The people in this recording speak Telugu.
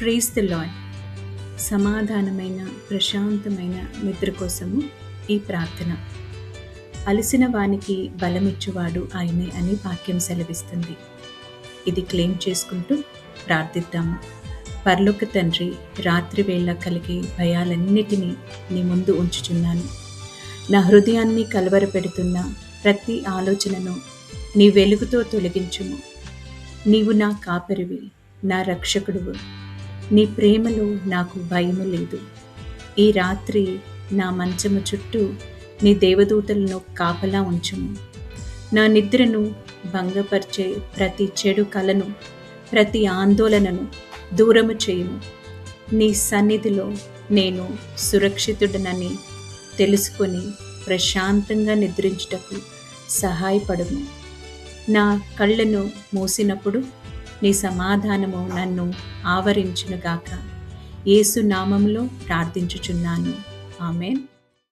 Praise the lord. సమాధానమైన ప్రశాంతమైన నిద్ర కోసము ఈ ప్రార్థన. అలసిన వానికి బలమిచ్చువాడు ఆయనే అని వాక్యం సెలవిస్తుంది. ఇది క్లెయిమ్ చేసుకుంటూ ప్రార్థిద్దాము. పరలోక తండ్రి, రాత్రి వేళ కలిగే భయాలన్నిటినీ నీ ముందు ఉంచుచున్నాను. నా హృదయాన్ని కలవరపెడుతున్న ప్రతి ఆలోచనను నీ వెలుగుతో తొలగించుము. నీవు నా కాపరివి, నా రక్షకుడువు. నీ ప్రేమలో నాకు భయము లేదు. ఈ రాత్రి నా మంచము చుట్టూ నీ దేవదూతలను కాపలా ఉంచుము. నా నిద్రను భంగపరిచే ప్రతి చెడు కలను, ప్రతి ఆందోళనను దూరము చేయుము. నీ సన్నిధిలో నేను సురక్షితుడనని తెలుసుకొని ప్రశాంతంగా నిద్రించుటకు సహాయపడుము. నా కళ్ళను మూసినప్పుడు నీ సమాధానము నన్ను ఆవరించునుగాక. యేసు నామములో ప్రార్థించుచున్నాను. ఆమేన్.